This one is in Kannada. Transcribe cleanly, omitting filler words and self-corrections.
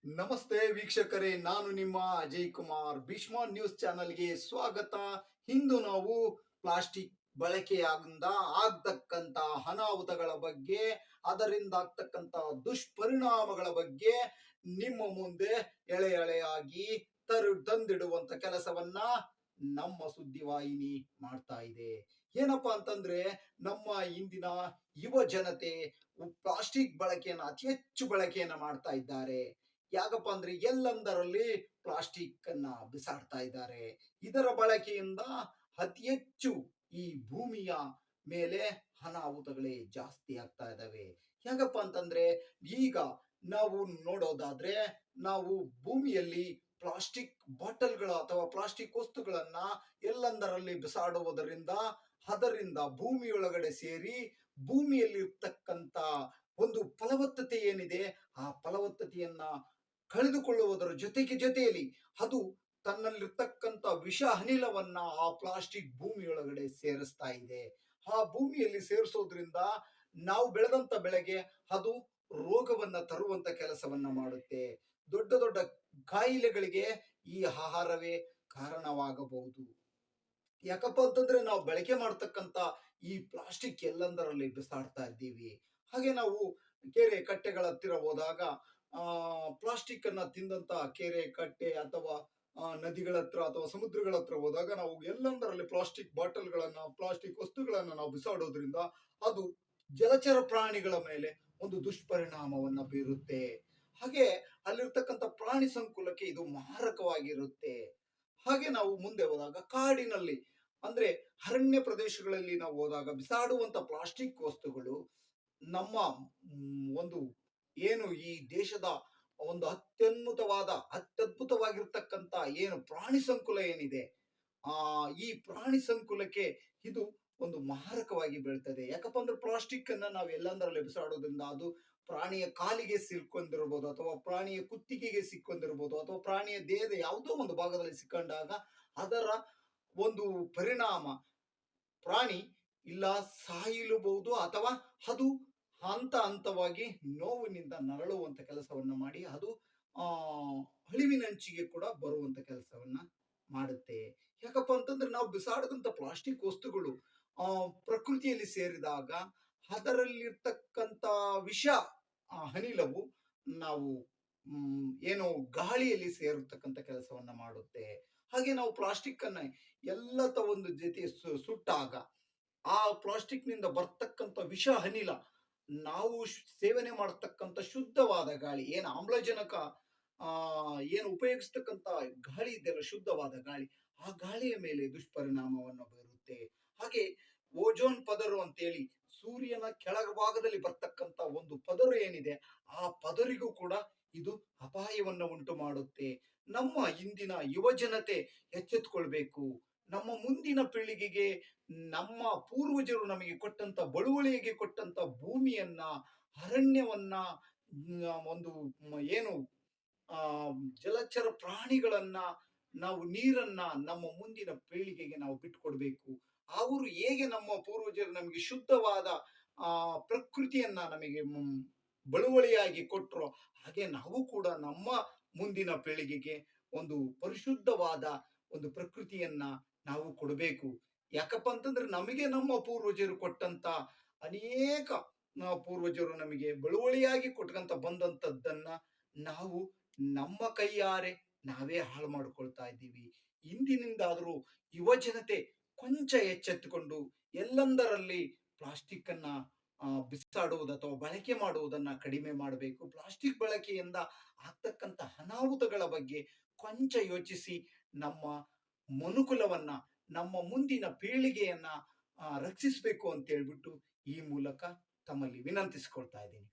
ನಮಸ್ತೆ ವೀಕ್ಷಕರೇ, ನಾನು ನಿಮ್ಮ ಅಜಯ್ ಕುಮಾರ್. ಭೀಷ್ಮ ನ್ಯೂಸ್ ಚಾನೆಲ್ಗೆ ಸ್ವಾಗತ. ಇಂದು ನಾವು ಪ್ಲಾಸ್ಟಿಕ್ ಬಳಕೆಯಾಗಿಂದ ಆಗ್ತಕ್ಕಂತ ಅನಾಹುತಗಳ ಬಗ್ಗೆ, ಅದರಿಂದ ಆಗ್ತಕ್ಕಂತ ದುಷ್ಪರಿಣಾಮಗಳ ಬಗ್ಗೆ ನಿಮ್ಮ ಮುಂದೆ ಎಳೆ ಎಳೆಯಾಗಿ ತಂದಿಡುವಂತ ಕೆಲಸವನ್ನ ನಮ್ಮ ಸುದ್ದಿವಾಹಿನಿ ಮಾಡ್ತಾ ಇದೆ. ಏನಪ್ಪಾ ಅಂತಂದ್ರೆ, ನಮ್ಮ ಇಂದಿನ ಯುವ ಜನತೆ ಪ್ಲಾಸ್ಟಿಕ್ ಬಳಕೆಯನ್ನು ಅತಿ ಹೆಚ್ಚು ಬಳಕೆಯನ್ನ ಮಾಡ್ತಾ ಇದ್ದಾರೆ. ಯಾಕಪ್ಪ ಅಂದ್ರೆ ಎಲ್ಲಂದರಲ್ಲಿ ಪ್ಲಾಸ್ಟಿಕ್ ಅನ್ನ ಬಿಸಾಡ್ತಾ ಇದ್ದಾರೆ. ಇದರ ಬಳಕೆಯಿಂದ ಅತಿ ಹೆಚ್ಚು ಈ ಭೂಮಿಯ ಮೇಲೆ ಅನಾಹುತಗಳೇ ಜಾಸ್ತಿ ಆಗ್ತಾ ಇದ್ದಾವೆ. ಯಾಕಪ್ಪ ಅಂತಂದ್ರೆ, ಈಗ ನಾವು ನೋಡೋದಾದ್ರೆ, ನಾವು ಭೂಮಿಯಲ್ಲಿ ಪ್ಲಾಸ್ಟಿಕ್ ಬಾಟಲ್ಗಳ ಅಥವಾ ಪ್ಲಾಸ್ಟಿಕ್ ವಸ್ತುಗಳನ್ನ ಎಲ್ಲಂದರಲ್ಲಿ ಬಿಸಾಡುವುದರಿಂದ ಅದರಿಂದ ಭೂಮಿಯೊಳಗಡೆ ಸೇರಿ ಭೂಮಿಯಲ್ಲಿರ್ತಕ್ಕಂಥ ಒಂದು ಫಲವತ್ತತೆ ಏನಿದೆ, ಆ ಫಲವತ್ತತೆಯನ್ನ ಕಳೆದುಕೊಳ್ಳುವುದರ ಜೊತೆಯಲ್ಲಿ ಅದು ತನ್ನಲ್ಲಿರ್ತಕ್ಕಂಥ ವಿಷ ಅನಿಲವನ್ನ ಆ ಪ್ಲಾಸ್ಟಿಕ್ ಭೂಮಿಯೊಳಗಡೆ ಸೇರಿಸ್ತಾ ಇದೆ. ಆ ಭೂಮಿಯಲ್ಲಿ ಸೇರಿಸೋದ್ರಿಂದ ನಾವು ಬೆಳೆದಂತ ಬೆಳೆಗೆ ಅದು ರೋಗವನ್ನ ತರುವಂತ ಕೆಲಸವನ್ನ ಮಾಡುತ್ತೆ. ದೊಡ್ಡ ದೊಡ್ಡ ಕಾಯಿಲೆಗಳಿಗೆ ಈ ಆಹಾರವೇ ಕಾರಣವಾಗಬಹುದು. ಯಾಕಪ್ಪ ಅಂತಂದ್ರೆ, ನಾವು ಬಳಕೆ ಮಾಡ್ತಕ್ಕಂತ ಈ ಪ್ಲಾಸ್ಟಿಕ್ ಎಲ್ಲಂದರಲ್ಲಿ ಬಿಸಾಡ್ತಾ ಇದ್ದೀವಿ. ಹಾಗೆ ನಾವು ಕೆರೆ ಕಟ್ಟೆಗಳ ಹತ್ತಿರ ಹೋದಾಗ ಪ್ಲಾಸ್ಟಿಕ್ ಅನ್ನ ತಿಂದಂತ ಕೆರೆ ಕಟ್ಟೆ ಅಥವಾ ನದಿಗಳ ಹತ್ರ ಅಥವಾ ಸಮುದ್ರಗಳ ಹತ್ರ ಹೋದಾಗ ನಾವು ಎಲ್ಲಂದರಲ್ಲಿ ಪ್ಲಾಸ್ಟಿಕ್ ಬಾಟಲ್ಗಳನ್ನ, ಪ್ಲಾಸ್ಟಿಕ್ ವಸ್ತುಗಳನ್ನ ನಾವು ಬಿಸಾಡೋದ್ರಿಂದ ಅದು ಜಲಚರ ಪ್ರಾಣಿಗಳ ಮೇಲೆ ಒಂದು ದುಷ್ಪರಿಣಾಮವನ್ನ ಬೀರುತ್ತೆ. ಹಾಗೆ ಅಲ್ಲಿರ್ತಕ್ಕಂಥ ಪ್ರಾಣಿ ಸಂಕುಲಕ್ಕೆ ಇದು ಮಾರಕವಾಗಿರುತ್ತೆ. ಹಾಗೆ ನಾವು ಮುಂದೆ ಹೋದಾಗ ಕಾಡಿನಲ್ಲಿ, ಅಂದ್ರೆ ಅರಣ್ಯ ಪ್ರದೇಶಗಳಲ್ಲಿ ನಾವು ಹೋದಾಗ ಬಿಸಾಡುವಂತ ಪ್ಲಾಸ್ಟಿಕ್ ವಸ್ತುಗಳು ನಮ್ಮ ಒಂದು ಏನು ಈ ದೇಶದ ಒಂದು ಅತ್ಯದ್ಭುತವಾಗಿರ್ತಕ್ಕಂಥ ಏನು ಪ್ರಾಣಿ ಸಂಕುಲ ಏನಿದೆ, ಈ ಪ್ರಾಣಿ ಸಂಕುಲಕ್ಕೆ ಇದು ಒಂದು ಮಾರಕವಾಗಿ ಬೀಳ್ತದೆ. ಯಾಕಪ್ಪ ಅಂದ್ರೆ, ಪ್ಲಾಸ್ಟಿಕ್ ಅನ್ನ ನಾವು ಎಲ್ಲಂದರಲ್ಲಿ ಬಿಸಾಡೋದ್ರಿಂದ ಅದು ಪ್ರಾಣಿಯ ಕಾಲಿಗೆ ಸಿಕ್ಕೊಂಡಿರ್ಬೋದು, ಅಥವಾ ಪ್ರಾಣಿಯ ಕುತ್ತಿಗೆಗೆ ಸಿಕ್ಕೊಂಡಿರ್ಬೋದು, ಅಥವಾ ಪ್ರಾಣಿಯ ದೇಹದ ಯಾವುದೋ ಒಂದು ಭಾಗದಲ್ಲಿ ಸಿಕ್ಕೊಂಡಾಗ ಅದರ ಒಂದು ಪರಿಣಾಮ ಪ್ರಾಣಿ ಇಲ್ಲ ಸಾಯಲೂಬಹುದು, ಅಥವಾ ಅದು ಹಂತವಾಗಿ ನೋವಿನಿಂದ ನರಳುವಂತ ಕೆಲಸವನ್ನ ಮಾಡಿ ಅದು ಅಳಿವಿನಂಚಿಗೆ ಕೂಡ ಬರುವಂತ ಕೆಲಸವನ್ನ ಮಾಡುತ್ತೆ. ಯಾಕಪ್ಪ ಅಂತಂದ್ರೆ, ನಾವು ಬಿಸಾಡದಂತ ಪ್ಲಾಸ್ಟಿಕ್ ವಸ್ತುಗಳು ಪ್ರಕೃತಿಯಲ್ಲಿ ಸೇರಿದಾಗ ಅದರಲ್ಲಿರ್ತಕ್ಕಂಥ ವಿಷ ಅನಿಲವು ನಾವು ಏನು ಗಾಳಿಯಲ್ಲಿ ಸೇರಿರ್ತಕ್ಕಂಥ ಕೆಲಸವನ್ನ ಮಾಡುತ್ತೆ. ಹಾಗೆ ನಾವು ಪ್ಲಾಸ್ಟಿಕ್ ಅನ್ನ ಎಲ್ಲ ಒಂದು ಜೊತೆ ಸುಟ್ಟಾಗ ಆ ಪ್ಲಾಸ್ಟಿಕ್ ನಿಂದ ಬರ್ತಕ್ಕಂಥ ವಿಷ ಅನಿಲ ನಾವು ಸೇವನೆ ಮಾಡತಕ್ಕಂಥ ಶುದ್ಧವಾದ ಗಾಳಿ, ಏನು ಆಮ್ಲಜನಕ ಏನು ಉಪಯೋಗಿಸ್ತಕ್ಕಂಥ ಗಾಳಿ ಇದೆಯಲ್ಲ, ಶುದ್ಧವಾದ ಗಾಳಿ, ಆ ಗಾಳಿಯ ಮೇಲೆ ದುಷ್ಪರಿಣಾಮವನ್ನು ಬೀರುತ್ತೆ. ಹಾಗೆ ಓಜೋನ್ ಪದರು ಅಂತೇಳಿ ಸೂರ್ಯನ ಕೆಳಭಾಗದಲ್ಲಿ ಬರ್ತಕ್ಕಂಥ ಒಂದು ಪದರು ಏನಿದೆ, ಆ ಪದರಿಗೂ ಕೂಡ ಇದು ಅಪಾಯವನ್ನು ಉಂಟು ಮಾಡುತ್ತೆ. ನಮ್ಮ ಇಂದಿನ ಯುವ ಜನತೆ ಎಚ್ಚೆತ್ತುಕೊಳ್ಬೇಕು. ನಮ್ಮ ಮುಂದಿನ ಪೀಳಿಗೆಗೆ ನಮ್ಮ ಪೂರ್ವಜರು ನಮಗೆ ಕೊಟ್ಟಂತ ಬಳುವಳಿಗೆ ಕೊಟ್ಟಂತ ಭೂಮಿಯನ್ನ, ಅರಣ್ಯವನ್ನ, ಒಂದು ಏನು ಜಲಚರ ಪ್ರಾಣಿಗಳನ್ನ, ನಾವು ನೀರನ್ನ ನಮ್ಮ ಮುಂದಿನ ಪೀಳಿಗೆಗೆ ನಾವು ಬಿಟ್ಟುಕೊಡ್ಬೇಕು. ಅವರು ಹೇಗೆ ನಮ್ಮ ಪೂರ್ವಜರು ನಮಗೆ ಶುದ್ಧವಾದ ಪ್ರಕೃತಿಯನ್ನ ನಮಗೆ ಬಳುವಳಿಯಾಗಿ ಕೊಟ್ಟರು, ಹಾಗೆ ನಾವು ಕೂಡ ನಮ್ಮ ಮುಂದಿನ ಪೀಳಿಗೆಗೆ ಒಂದು ಪರಿಶುದ್ಧವಾದ ಒಂದು ಪ್ರಕೃತಿಯನ್ನ ನಾವು ಕೊಡಬೇಕು. ಯಾಕಪ್ಪ ಅಂತಂದ್ರೆ, ನಮಗೆ ನಮ್ಮ ಪೂರ್ವಜರು ಕೊಟ್ಟಂತ ಅನೇಕ ಪೂರ್ವಜರು ನಮಗೆ ಬಳುವಳಿಯಾಗಿ ಕೊಟ್ಕಂತ ಬಂದಂತದ್ದನ್ನ ನಾವು ನಮ್ಮ ಕೈಯಾರೆ ನಾವೇ ಹಾಳು ಮಾಡ್ಕೊಳ್ತಾ ಇದ್ದೀವಿ. ಇಂದಿನಿಂದಾದರೂ ಯುವ ಜನತೆ ಕೊಂಚ ಎಚ್ಚೆತ್ತುಕೊಂಡು ಎಲ್ಲಂದರಲ್ಲಿ ಪ್ಲಾಸ್ಟಿಕ್ ಅನ್ನ ಬಿಸಾಡುವುದು ಅಥವಾ ಬಳಕೆ ಮಾಡುವುದನ್ನ ಕಡಿಮೆ ಮಾಡಬೇಕು. ಪ್ಲಾಸ್ಟಿಕ್ ಬಳಕೆಯಿಂದ ಆಗ್ತಕ್ಕಂಥ ಅನಾಹುತಗಳ ಬಗ್ಗೆ ಕೊಂಚ ಯೋಚಿಸಿ ನಮ್ಮ ಮನುಕುಲವನ್ನ, ನಮ್ಮ ಮುಂದಿನ ಪೀಳಿಗೆಯನ್ನ ರಕ್ಷಿಸಬೇಕು ಅಂತ ಹೇಳ್ಬಿಟ್ಟು ಈ ಮೂಲಕ ತಮ್ಮಲ್ಲಿ ವಿನಂತಿಸಿಕೊಳ್ತಾ ಇದ್ದೀನಿ.